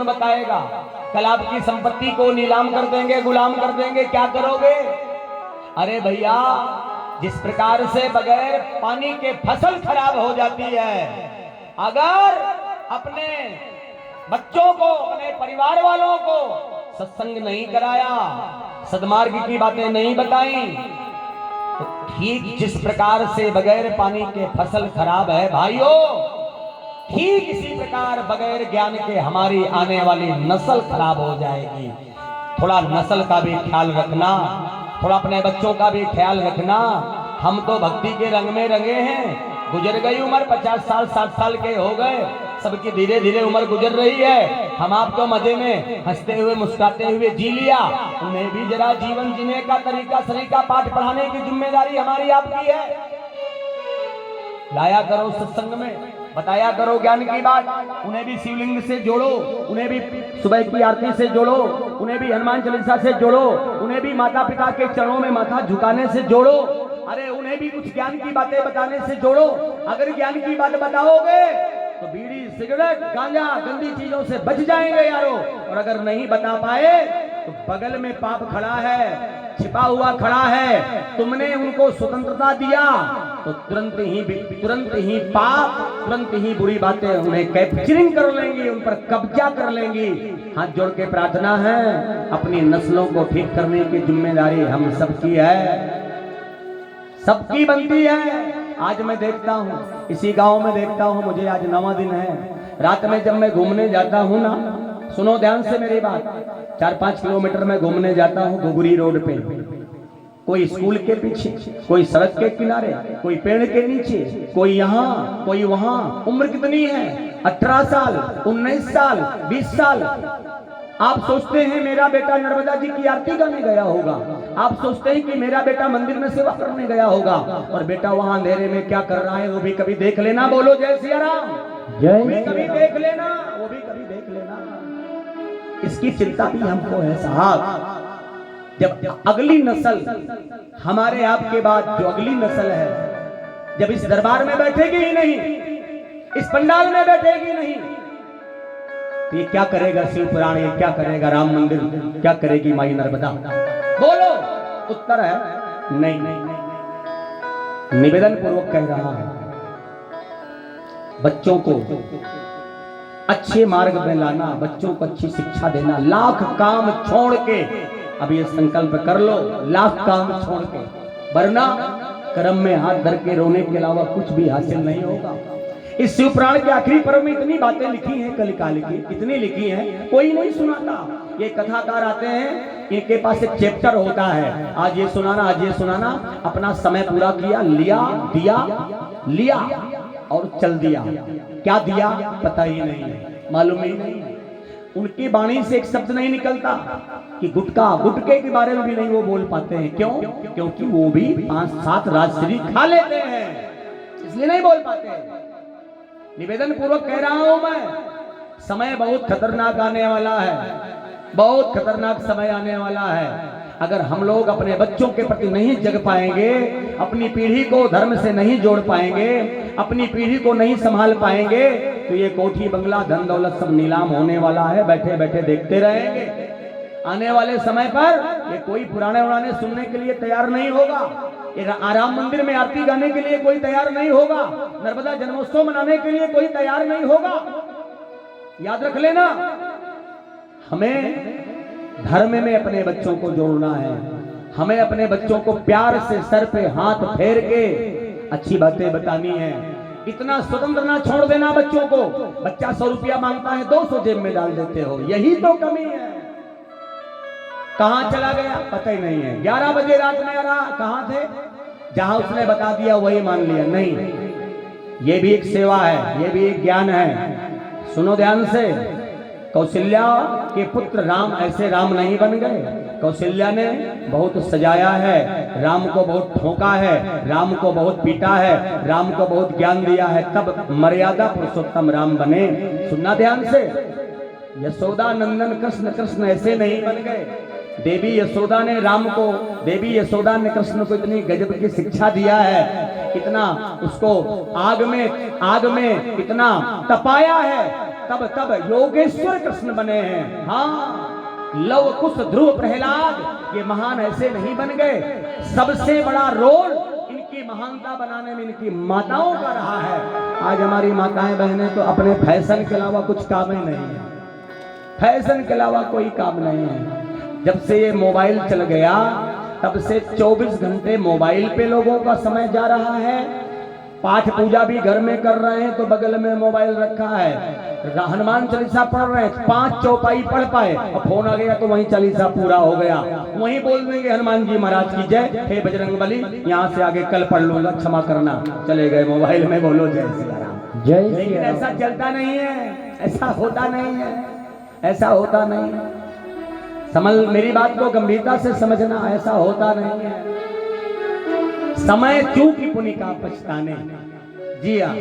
कौन बताएगा? कल आपकी संपत्ति को नीलाम कर देंगे, गुलाम कर देंगे, क्या करोगे? अरे भैया, जिस प्रकार से बगैर पानी के फसल खराब हो जाती है, अगर अपने बच्चों को, अपने परिवार वालों को सत्संग नहीं कराया, सद्मार्ग की बातें नहीं बताई, तो ठीक जिस प्रकार से बगैर पानी के फसल खराब है भाइयों, ठीक इसी प्रकार बगैर ज्ञान के हमारी आने वाली नस्ल खराब हो जाएगी। थोड़ा नस्ल का भी ख्याल रखना, थोड़ा अपने बच्चों का भी ख्याल रखना। हम तो भक्ति के रंग में रंगे हैं, गुजर गई उम्र, 50 साल 60 साल के हो गए, सबकी धीरे धीरे उम्र गुजर रही है। हम आप तो मजे में हंसते हुए मुस्कुराते हुए जी लिया, उन्हें भी जरा जीवन जीने का तरीका सलीका पाठ पढ़ाने की जिम्मेदारी हमारी आपकी है। लाया करो सत्संग में, बताया करो ज्ञान की बात, उन्हें भी शिवलिंग से जोड़ो, उन्हें भी सुबह की आरती से जोड़ो, उन्हें भी हनुमान चालीसा से जोड़ो, उन्हें भी माता पिता के चरणों में माथा झुकाने से जोड़ो, अरे उन्हें भी कुछ ज्ञान की बातें बताने से जोड़ो। अगर ज्ञान की बात बताओगे तो बीड़ी सिगरेट गांजा गंदी चीजों से बच जाएंगे यारो। और अगर नहीं बता पाए तो बगल में पाप खड़ा है, छिपा हुआ खड़ा है, तुमने उनको स्वतंत्रता दिया तो तुरंत ही पाप, तुरंत ही बुरी बातें उन्हें कैप्चरिंग कर लेंगी, उन पर कब्जा कर लेंगी। हाथ जोड़ के प्रार्थना है, अपनी नस्लों को ठीक करने की जिम्मेदारी हम सबकी है, सबकी बनती है। आज मैं देखता हूँ, इसी गांव में देखता हूँ, मुझे आज 9वां दिन है, रात में जब मैं घूमने जाता हूँ ना, सुनो ध्यान से मेरी बात, 4-5 किलोमीटर में घूमने जाता हूँ घुघरी रोड पे, कोई स्कूल के पीछे, कोई सड़क के किनारे, कोई पेड़ के नीचे, कोई यहाँ कोई वहां। उम्र कितनी है? 18 साल, 19 साल, 20 साल। आप सोचते हैं मेरा बेटा नर्मदा जी की आरती गाने गया होगा, आप सोचते हैं कि मेरा बेटा मंदिर में सेवा करने गया होगा, और बेटा वहां अंधेरे में क्या कर रहा है वो भी कभी देख लेना। बोलो जय सिया राम, वो भी कभी देख लेना, वो भी कभी देख लेना। इसकी चिंता भी हमको है साहब। जब अगली नस्ल, हमारे आपके बाद जो अगली नस्ल है, जब इस दरबार में बैठेगी ही नहीं, इस पंडाल में बैठेगी नहीं, तो ये क्या करेगा शिव पुराण, ये क्या करेगा राम मंदिर, क्या करेगी माई नर्मदा? बोलो। उत्तर है नहीं, निवेदन पूर्वक कह रहा है, बच्चों को अच्छे मार्ग में लाना, बच्चों को अच्छी शिक्षा देना। लाख काम छोड़ के, अब ये संकल्प कर लो, लाख काम छोड़ के, वरना कर्म में हाथ धर के रोने के अलावा कुछ भी हासिल नहीं होगा। इस शिव पुराण के आखिरी पर्व में इतनी बातें लिखी हैं, कलिकाल की इतनी लिखी हैं, कोई नहीं सुनाता। ये कथाकार आते हैं, इनके पास एक चैप्टर होता है, आज ये सुनाना, आज ये सुनाना, अपना समय पूरा किया, लिया, दिया, लिया और चल दिया। क्या दिया पता ही नहीं है, मालूम ही नहीं। उनकी वाणी से एक शब्द नहीं निकलता कि गुटखा, गुटके के बारे में भी नहीं वो बोल पाते हैं। क्यों? क्योंकि वो भी 5-7 राजश्री खा लेते हैं, इसलिए नहीं बोल पाते। निवेदन पूर्वक कह रहा हूं मैं, समय बहुत खतरनाक आने वाला है, बहुत खतरनाक समय आने वाला है। अगर हम लोग अपने बच्चों के प्रति नहीं जग पाएंगे, अपनी पीढ़ी को धर्म से नहीं जोड़ पाएंगे, अपनी पीढ़ी को नहीं संभाल पाएंगे, तो ये कोठी बंगला धन दौलत सब नीलाम होने वाला है, बैठे बैठे देखते रहेंगे। आने वाले समय पर ये कोई पुराने उराने सुनने के लिए तैयार नहीं होगा, ये राम मंदिर में आरती गाने के लिए कोई तैयार नहीं होगा, नर्मदा जन्मोत्सव मनाने के लिए कोई तैयार नहीं होगा। याद रख लेना, हमें धर्म में अपने बच्चों को जोड़ना है, हमें अपने बच्चों को प्यार से सर पे हाथ फेर के अच्छी बातें बतानी है। इतना स्वतंत्र ना छोड़ देना बच्चों को। बच्चा 100 रुपया मांगता है, 200 जेब में डाल देते हो, यही तो कमी है। कहां चला गया पता ही नहीं है, 11 बजे रात में आ रहा, कहां थे? जहां उसने बता दिया वही मान लिया। नहीं, ये भी एक सेवा है, ये भी एक ज्ञान है। सुनो ध्यान से, कौशल्या के पुत्र राम ऐसे राम नहीं बन गए। कौशल्या ने बहुत सजाया है, राम को बहुत ठोका है, राम को बहुत पीटा है, राम को बहुत ज्ञान दिया है, तब मर्यादा पुरुषोत्तम राम बने। सुनना ध्यान से, यशोदा नंदन कृष्ण, कृष्ण ऐसे नहीं बन गए। देवी यशोदा ने राम को, देवी यशोदा ने कृष्ण को इतनी गजब की शिक्षा दिया है, इतना उसको आग में इतना तपाया है तब तब योगेश्वर कृष्ण बने हैं। हाँ, लव कुश ध्रुव प्रहलाद ये महान ऐसे नहीं बन गए, सबसे बड़ा रोल इनकी महानता बनाने में इनकी माताओं का रहा है। आज हमारी माताएं बहनें तो अपने फैशन के अलावा कुछ काम ही नहीं है, फैशन के अलावा कोई काम नहीं है। जब से ये मोबाइल चल गया तब से 24 घंटे मोबाइल पे लोगों का समय जा रहा है। पाठ पूजा भी घर में कर रहे हैं तो बगल में मोबाइल रखा है, हनुमान चालीसा पढ़ रहे हैं, 5 चौपाई पढ़ पाए और फोन आ गया तो वहीं चालीसा पूरा हो गया, वहीं बोल देंगे हनुमान जी महाराज की जय, हे बजरंग बली, यहाँ से आगे कल पढ़ लूंगा, क्षमा करना, चले गए मोबाइल में, बोलो जय श्री राम। जय। लेकिन ऐसा चलता नहीं है, ऐसा होता नहीं है, ऐसा होता नहीं है। समझ, मेरी बात को गंभीरता से समझना, ऐसा होता नहीं है। समय चूकी पुनिका पछताने। जी हाँ,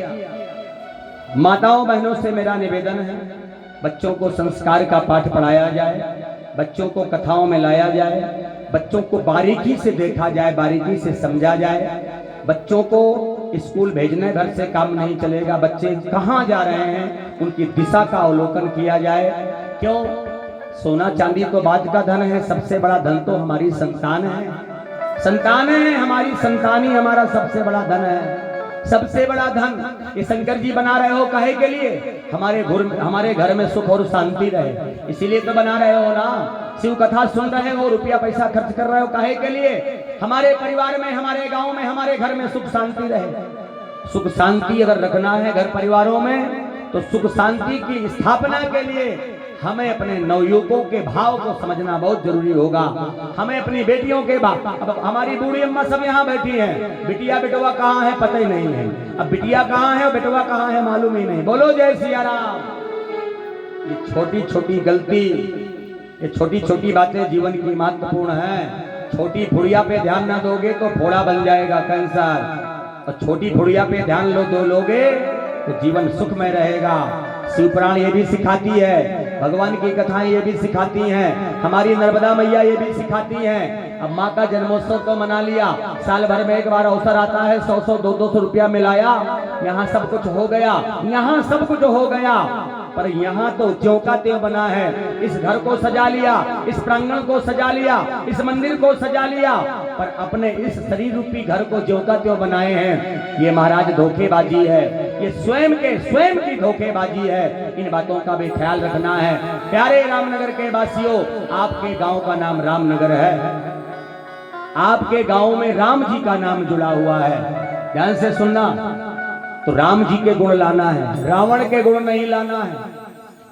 माताओं बहनों से मेरा निवेदन है, बच्चों को संस्कार का पाठ पढ़ाया जाए, बच्चों को कथाओं में लाया जाए, बच्चों को बारीकी से देखा जाए, बारीकी से समझा जाए। बच्चों को स्कूल भेजने घर से काम नहीं चलेगा, बच्चे कहाँ जा रहे हैं उनकी दिशा का अवलोकन किया जाए। क्यों? सोना चांदी तो बाद का धन है, सबसे बड़ा धन तो हमारी संतान है। संतान है हमारी, संतान ही हमारा सबसे बड़ा धन है, सबसे बड़ा धन। ये शंकर जी बना रहे हो काहे के लिए? हमारे घर में सुख और शांति रहे, इसीलिए तो बना रहे हो ना। शिव कथा सुन रहे हो, रुपया पैसा खर्च कर रहे हो काहे के लिए? हमारे परिवार में, हमारे गांव में, हमारे घर में सुख शांति रहे। सुख शांति अगर रखना है घर परिवारों में तो सुख शांति की स्थापना के लिए हमें अपने नवयुवकों के भाव को समझना बहुत जरूरी होगा। हमें अपनी बेटियों के भाव, अब हमारी बूढ़ी अम्मा सब यहाँ बैठी हैं, बिटिया बेटवा कहाँ है पता ही नहीं है, अब बिटिया कहाँ है और बेटवा कहाँ है मालूम ही नहीं। बोलो जय सिया राम। ये छोटी छोटी गलती, ये छोटी छोटी बातें जीवन की महत्वपूर्ण है। छोटी फुड़िया पे ध्यान ना दोगे तो फोड़ा बन जाएगा कैंसर, और छोटी फुड़िया पे ध्यान दो लोगे तो जीवन सुखमय रहेगा। शिव पुराण ये भी सिखाती है, भगवान की कथाएं ये भी सिखाती हैं, हमारी नर्मदा मैया ये भी सिखाती हैं। अब माँ का जन्मोत्सव तो मना लिया, साल भर में एक बार अवसर आता है, 100 200 रुपया मिलाया, यहाँ सब कुछ हो गया, यहाँ सब कुछ हो गया। पर यहाँ तो ज्यों का त्यों बना है। इस घर को सजा लिया, इस प्रांगण को सजा लिया, इस मंदिर को सजा लिया, पर अपने इस शरीर रूपी घर को ज्यों का त्यों बनाए हैं। ये महाराज धोखेबाजी है, ये स्वयं की धोखेबाजी है। इन बातों का भी ख्याल रखना है। प्यारे रामनगर के वासियों, आपके गांव का नाम रामनगर है, आपके गांव में राम जी का नाम जुड़ा हुआ है। ध्यान से सुनना, तो राम जी के गुण लाना है, रावण के गुण नहीं लाना है,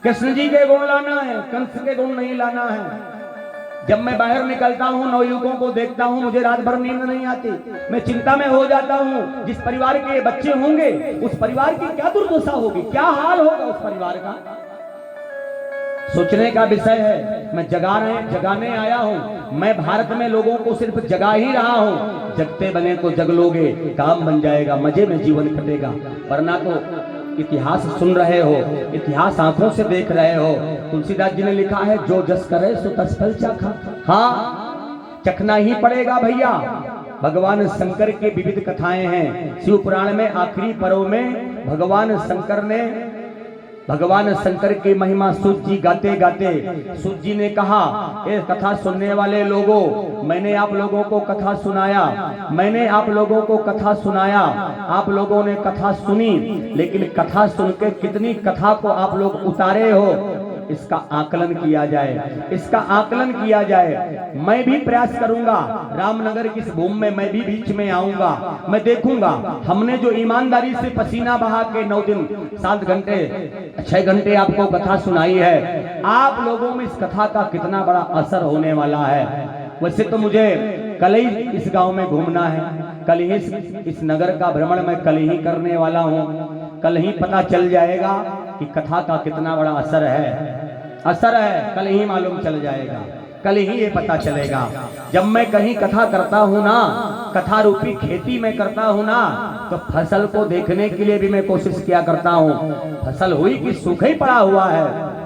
कृष्ण जी के गुण लाना है, कंस के गुण नहीं लाना है। जब मैं बाहर निकलता हूँ, नवयुवकों को देखता हूँ, मुझे रात भर नींद नहीं आती, मैं चिंता में हो जाता हूँ। जिस परिवार के ये बच्चे होंगे उस परिवार की क्या दुर्दशा होगी, क्या हाल होगा उस परिवार का, सोचने का विषय है। मैं जगाने आया हूँ। मैं भारत में लोगों को सिर्फ जगा ही रहा हूँ। जगते बने तो जग लोगे, काम बन जाएगा, मजे में जीवन कटेगा। वरना तो इतिहास सुन रहे हो, इतिहास आंखों से देख रहे हो। तुलसीदास जी ने लिखा है, जो जस करे सो तस फल चाखा। हाँ, चखना ही पड़ेगा भैया। भगवान शंकर की विविध कथाएं हैं। शिव पुराण में आखिरी पर्व में भगवान शंकर की महिमा सूत जी गाते गाते सूत जी ने कहा, ये कथा सुनने वाले लोगों, मैंने आप लोगों को कथा सुनाया, मैंने आप लोगों को कथा सुनाया, आप लोगों ने कथा सुनी, लेकिन कथा सुन के कितनी कथा को आप लोग उतारे हो, इसका आकलन किया जाए, इसका आकलन किया जाए। मैं भी प्रयास करूंगा, रामनगर की इस भूमि में मैं भी बीच में आऊंगा, मैं देखूंगा हमने जो ईमानदारी से पसीना बहा के 9 दिन 7 घंटे 6 घंटे आपको कथा सुनाई है, आप लोगों में इस कथा का कितना बड़ा असर होने वाला है। वैसे तो मुझे कल ही इस गांव में घूमना है, कल ही इस नगर का भ्रमण मैं कल ही करने वाला हूँ। कल ही पता चल जाएगा कि कथा का कितना बड़ा असर है, कल ही मालूम चल जाएगा, कल ही ये पता चलेगा। जब मैं कहीं कथा करता हूँ ना, कथा रूपी खेती में करता हूँ ना, तो फसल को देखने के लिए भी मैं कोशिश किया करता हूँ। फसल हुई कि सूखा ही पड़ा हुआ है।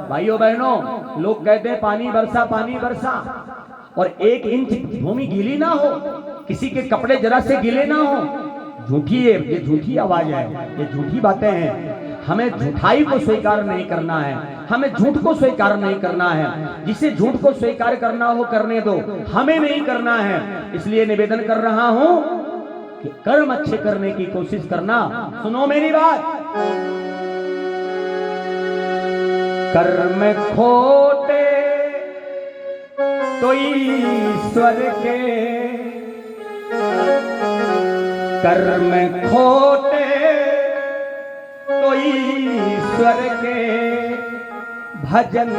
भाइयों बहनों, लोग कहते हैं पानी बरसा, और 1 इंच भूमि गीली ना हो, किसी के कपड़े जरा से गीले ना हो, झूठी है ये, झूठी आवाज है, ये झूठी बातें हैं। हमें झूठाई को स्वीकार नहीं करना है, हमें झूठ को स्वीकार नहीं करना है। जिसे झूठ को स्वीकार करना हो करने दो, हमें नहीं करना है। इसलिए निवेदन कर रहा हूं कि कर्म अच्छे करने की कोशिश करना। सुनो मेरी बात, कर्म खोटे तो ईश्वर के, कर्म खोटे तो ईश्वर के, भजन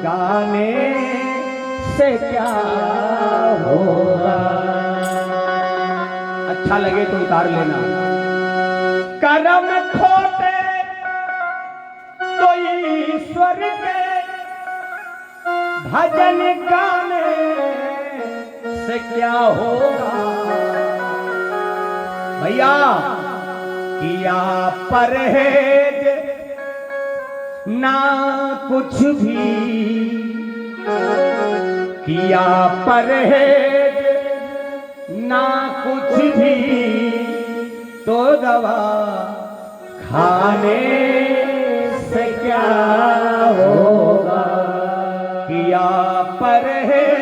गाने से क्या होगा। अच्छा लगे तो उतार लेना। कर्म खोटे तो ईश्वर के, भजन गाने से क्या होगा। भैया किया परहेज ना कुछ भी, किया परहेज ना कुछ भी, तो दवा खाने से क्या होगा। किया परहेज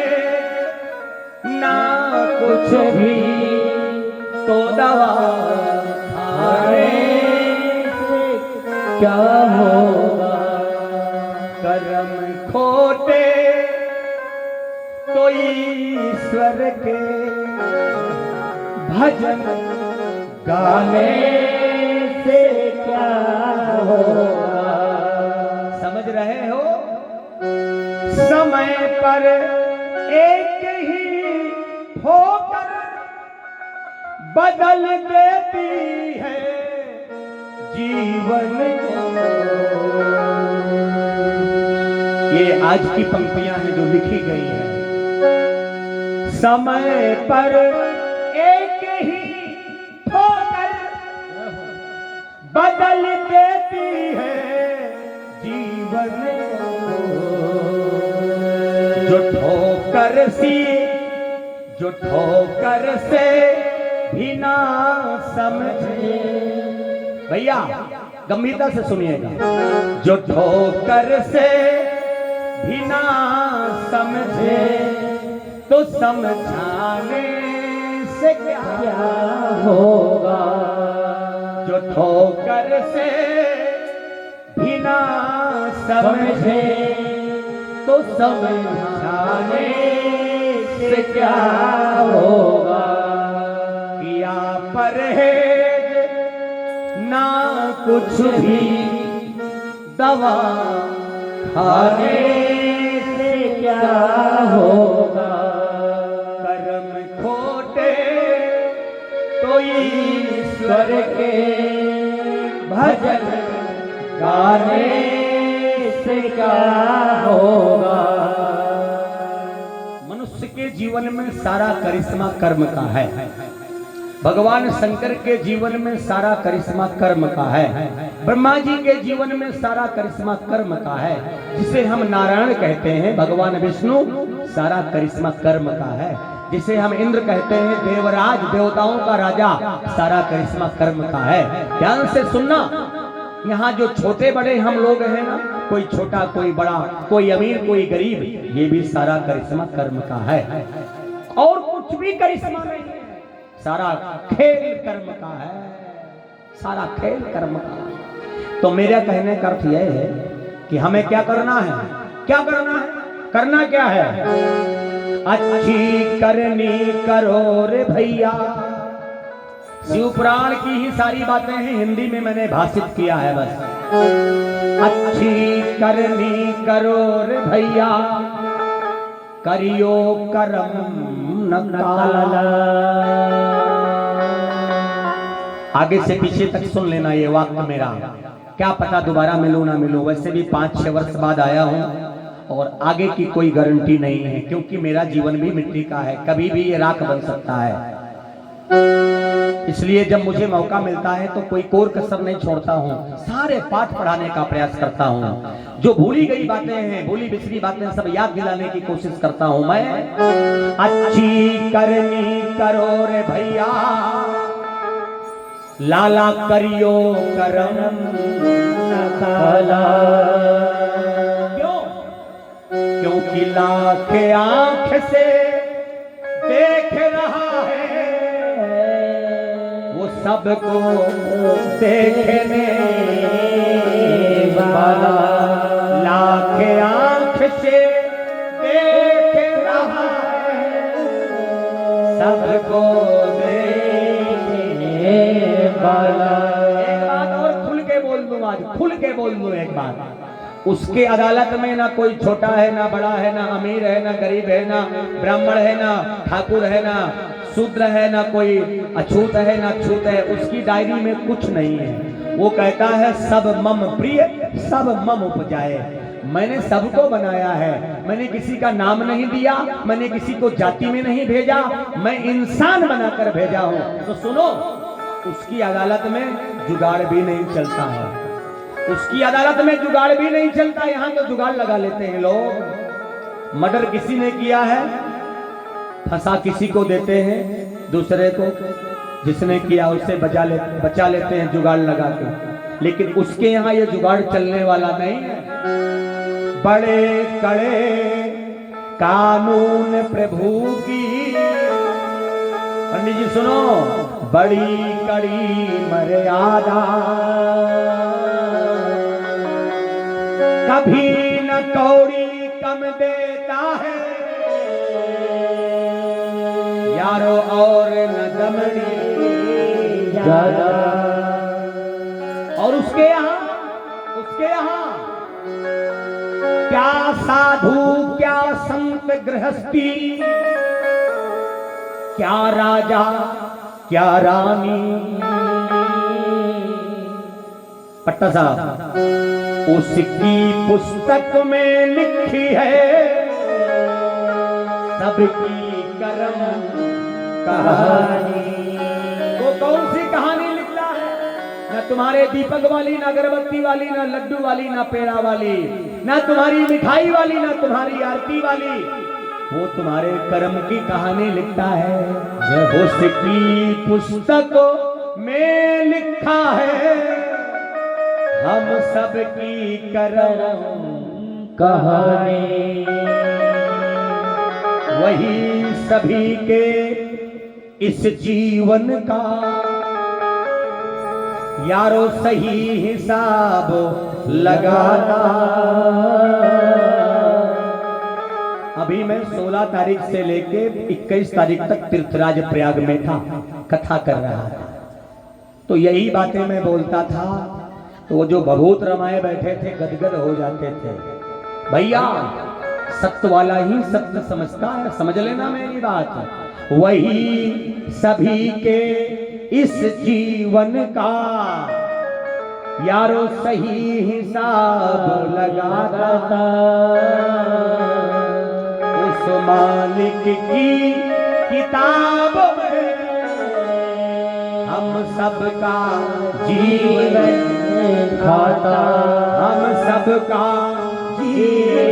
ना कुछ भी, तो दवा खाने से क्या होगा। कर्म खोटे तो ईश्वर के, भजन गाने से क्या होगा। समझ रहे हो। समय पर एक ही ठोकर बदल देती है जीवन को। ये आज की पंक्तियां हैं जो लिखी गई हैं। समय पर एक ही ठोकर बदल देती है जीवन को। जो ठोकर से भी ना समझे। भैया गंभीरता से सुनिएगा। जो ठोकर से भी ना समझे, तो समझाने से क्या होगा। जो ठोकर से भी ना समझे, तो समझाने से क्या होगा। किया परहेज ना कुछ भी, दवा खाने से क्या होगा। कर्म खोटे तो ईश्वर के, भजन गाने से क्या होगा। मनुष्य के जीवन में सारा करिश्मा कर्म का है। भगवान शंकर के जीवन में सारा करिश्मा कर्म का है। ब्रह्मा जी के जीवन में सारा करिश्मा कर्म का है। जिसे हम नारायण कहते हैं, भगवान विष्णु, सारा करिश्मा कर्म का है। जिसे हम इंद्र कहते हैं, देवराज, देवताओं का राजा, सारा करिश्मा कर्म का है। ध्यान से सुनना। यहाँ जो छोटे बड़े हम लोग हैं ना, कोई छोटा कोई बड़ा, कोई अमीर कोई गरीब, ये भी सारा करिश्मा कर्म का है। और कुछ भी करिश्मा नहीं है, सारा खेल कर्म का है। सारा खेल कर्म का है। तो मेरा कहने का अर्थ यह है कि हमें क्या करना है। क्या करना है? करना क्या है? अच्छी करनी करो रे भैया। शिव पुराण की ही सारी बातें हैं, हिंदी में मैंने भाषित किया है बस। अच्छी करनी करो रे भैया, करियो करम न काला। आगे से पीछे तक सुन लेना ये वाक्य मेरा। क्या पता दोबारा मिलूं ना मिलूं। वैसे भी 5-6 वर्ष बाद आया हूं और आगे की कोई गारंटी नहीं है, क्योंकि मेरा जीवन भी मिट्टी का है, कभी भी ये राख बन सकता है। इसलिए जब मुझे मौका मिलता है तो कोई कोर कसर नहीं छोड़ता हूँ, सारे पाठ पढ़ाने का प्रयास करता हूँ। जो भूली गई बातें हैं, भूली बिसरी बातें सब याद दिलाने की कोशिश करता हूँ मैं। अच्छी करनी करो रे भैया, लाला करियो करम न काला। क्यों? क्योंकि लाख आंख से देख रहा है, वो सबको देखने वाला। लाख आंख से देख रहा है, सबको देखने वाला। एक बात और खुल के बोल दूं, आज खुल के बोल दूं एक बात। उसके अदालत में ना कोई छोटा है, ना बड़ा है, ना अमीर है, ना गरीब है, ना ब्राह्मण है, ना ठाकुर है, ना शूद्र है, ना कोई अछूत है, ना छूत है। उसकी डायरी में कुछ नहीं है। वो कहता है सब मम प्रिय, सब मम उपजाए। मैंने सबको बनाया है, मैंने किसी का नाम नहीं दिया, मैंने किसी को जाति में नहीं भेजा, मैं इंसान बनाकर भेजा हूं। तो सुनो, उसकी अदालत में जुगाड़ भी नहीं चलता है, उसकी अदालत में जुगाड़ भी नहीं चलता। यहां तो जुगाड़ लगा लेते हैं लोग। मर्डर किसी ने किया है, फंसा किसी को देते हैं, दूसरे को जिसने किया उससे बचा लेते हैं जुगाड़ लगा के। लेकिन उसके यहां ये जुगाड़ चलने वाला नहीं है। बड़े कड़े कानून प्रभु की, पंडित जी सुनो, बड़ी कड़ी मर्यादा, कभी न कौड़ी कम देता है यारो, और न दमड़ी ज्यादा। और उसके यहाँ क्या साधु, क्या संत गृहस्थी, क्या राजा, क्या रानी। पट्टा साहब, उसकी पुस्तक में लिखी है सबकी कर्म कहानी। वो कौन सी कहानी लिखता है? ना तुम्हारे दीपक वाली, ना अगरबत्ती वाली, ना लड्डू वाली, ना पेड़ा वाली, ना तुम्हारी मिठाई वाली, ना तुम्हारी आरती वाली। वो तुम्हारे कर्म की कहानी लिखता है। जब उसकी पुस्तक में लिखा है हम सबकी कर्म कहानी, वही सभी के इस जीवन का यारो सही हिसाब लगाना। अभी मैं 16 तारीख से लेके 21 तारीख तक तीर्थराज प्रयाग में था, कथा कर रहा था। तो यही बातें मैं बोलता था, तो वो जो भभूत रमाए बैठे थे गदगद हो जाते थे। भैया सत्य वाला ही सत्य समझता है, समझ लेना मेरी बात। वही सभी के इस जीवन का यारो सही हिसाब लगाता। उस मालिक की किताब में हम सबका जीवन खाता, हम सबका जीवन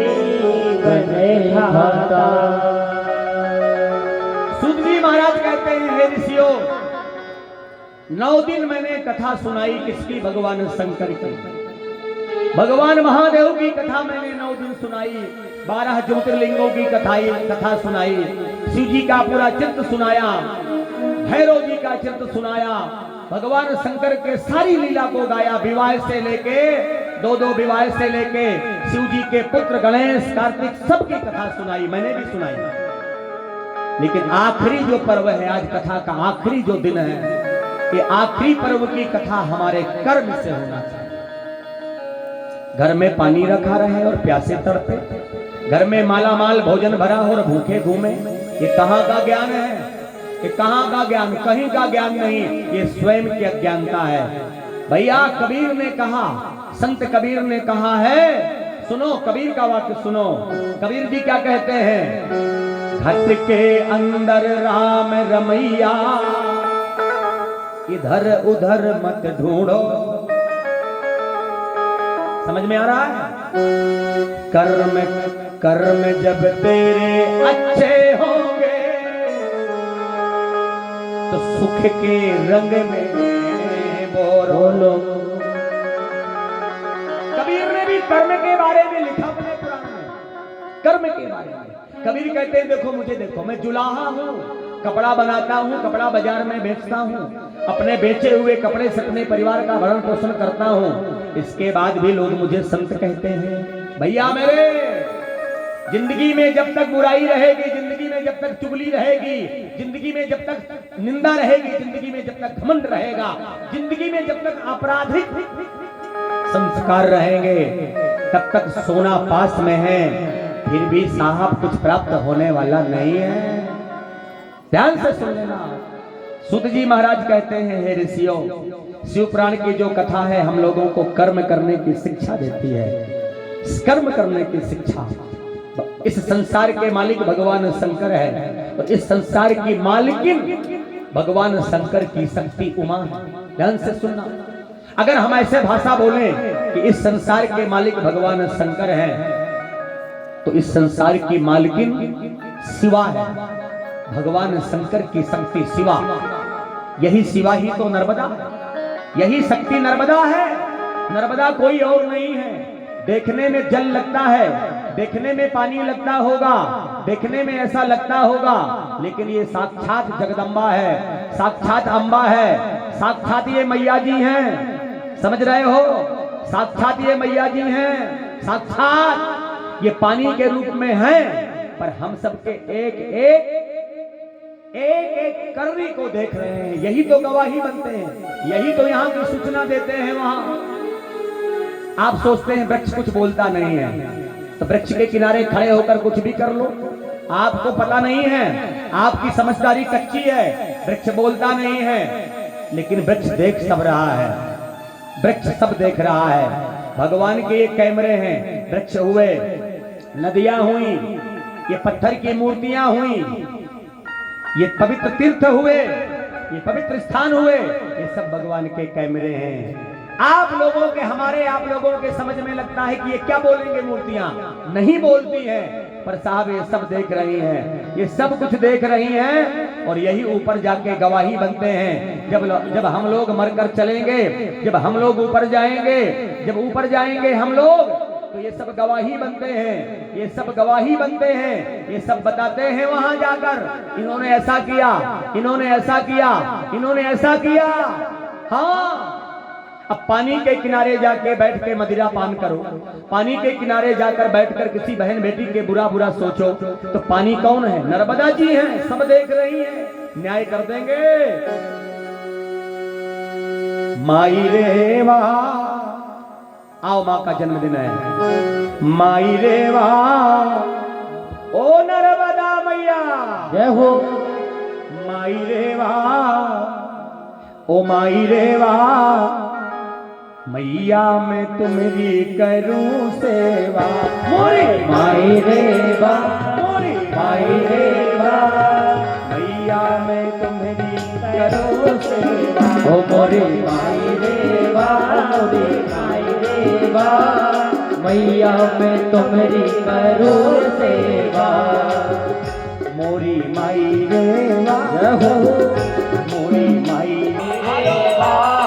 खाता। सूत जी महाराज कहते हैं, हे ऋषियों, 9 दिन मैंने कथा सुनाई। किसकी? भगवान शंकर की, भगवान महादेव की कथा मैंने 9 दिन सुनाई। 12 ज्योतिर्लिंगों की कथा सुनाई। शिव जी का पूरा चित्र सुनाया, भैरव जी का चित्र सुनाया, भगवान शंकर के सारी लीला को गाया। विवाह से लेके 2 विवाह से लेके शिव जी के पुत्र गणेश, कार्तिक, सबकी कथा सुनाई, मैंने भी सुनाई। लेकिन आखिरी जो पर्व है, आज कथा का आखिरी जो दिन है, ये आखिरी पर्व की कथा हमारे कर्म से होना चाहिए। घर में पानी रखा रहे और प्यासे तड़पे, घर में माला माल भोजन भरा हो और भूखे घूमे, ये कहाँ का ज्ञान है? ये कहाँ का ज्ञान? कहीं का ज्ञान नहीं, ये स्वयं की अज्ञानता है। भैया कबीर ने कहा, संत कबीर ने कहा है, सुनो कबीर का वाक्य सुनो। कबीर जी क्या कहते हैं? घट के अंदर राम रमैया, इधर उधर मत ढूंढो। समझ में आ रहा है? कर्म जब तेरे अच्छे होंगे तो सुख के रंग में बोलो। कबीर ने भी कर्म के बारे में लिखा अपने पुराण में, कर्म के बारे में। कबीर कहते हैं देखो मुझे देखो, मैं जुलाहा हूँ, कपड़ा बनाता हूँ, कपड़ा बाजार में बेचता हूँ, अपने बेचे हुए कपड़े से अपने परिवार का भरण पोषण करता हूँ, इसके बाद भी लोग मुझे संत कहते हैं। भैया मेरे, जिंदगी में जब तक बुराई रहेगी, जिंदगी में जब तक चुगली रहेगी, जिंदगी में जब तक निंदा रहेगी, जिंदगी में जब तक घमंड रहेगा, जिंदगी में जब तक आपराधिक संस्कार रहेंगे, तब तक सोना पास में है, फिर भी साहब कुछ प्राप्त होने वाला नहीं है। ध्यान से सुन लेना। सूत जी महाराज कहते हैं, हे ऋषियों, शिव पुराण की जो कथा है हम लोगों को कर्म करने की शिक्षा देती है, कर्म करने की शिक्षा। इस संसार के मालिक भगवान शंकर है और इस संसार की मालिकिन भगवान शंकर की शक्ति उमा। ध्यान से सुनना। अगर हम ऐसे भाषा बोलें कि इस संसार के मालिक भगवान शंकर हैं, तो इस संसार की मालिकिन शिवा है, भगवान शंकर की शक्ति शिवा। यही शिवा ही तो नर्मदा, यही शक्ति नर्मदा है। नर्मदा कोई और नहीं है। देखने में जल लगता है, देखने में पानी लगता होगा, देखने में ऐसा लगता होगा, लेकिन ये साक्षात जगदम्बा है, साक्षात अम्बा है, साक्षात ये मैया जी हैं। समझ रहे हो? साक्षात ये मैया जी हैं, साक्षात ये पानी के रूप में हैं, पर हम सबके एक एक करनी को देख रहे हैं। यही तो गवाही बनते हैं, यही तो यहाँ की सूचना देते हैं। वहां आप सोचते हैं वृक्ष कुछ बोलता नहीं है, तो वृक्ष के किनारे खड़े होकर कुछ भी कर लो। आपको पता नहीं है, आपकी समझदारी कच्ची है, वृक्ष बोलता नहीं है, लेकिन वृक्ष देख सब रहा है, वृक्ष सब देख रहा है। भगवान के ये कैमरे हैं। वृक्ष हुए, नदियां हुई, ये पत्थर की मूर्तियां हुई, ये पवित्र तीर्थ हुए, ये पवित्र स्थान हुए, ये सब भगवान के कैमरे हैं। आप लोगों के, हमारे आप लोगों के समझ में लगता है कि ये क्या बोलेंगे, मूर्तियां नहीं बोलती हैं, पर साहब ये सब देख रही हैं, ये सब कुछ देख रही हैं, और यही ऊपर जाके गवाही बनते हैं। जब हम लोग मरकर चलेंगे, जब हम लोग ऊपर जाएंगे, जब ऊपर जाएंगे हम लोग, तो ये सब गवाही बनते हैं, ये सब गवाही बनते हैं, ये सब बताते हैं वहां जाकर, इन्होंने ऐसा किया, इन्होंने ऐसा किया, इन्होंने ऐसा किया। हाँ, अब पानी के किनारे जाके बैठ के मदिरा पान करो, पानी के किनारे जाकर बैठकर किसी बहन बेटी के बुरा बुरा सोचो, तो पानी कौन है? नर्मदा जी हैं, सब देख रही हैं, न्याय कर देंगे। माई रे वाह, आओ माँ का जन्मदिन है। माई रे वाह, ओ नर्मदा मैया जय हो। माई रे वाह, ओ माई रे वाह, मैया मैं तुम्हारी करूं सेवा। मोरी माई रे वाह, मोरी माई रे वाह, मैया मैं तुम्हारी करूं सेवा। ओ मोरी माई रे वाह, मोरी माई रे वाह, मैया मैं तुम्हारी करूं सेवा। मोरी माई रे वाह,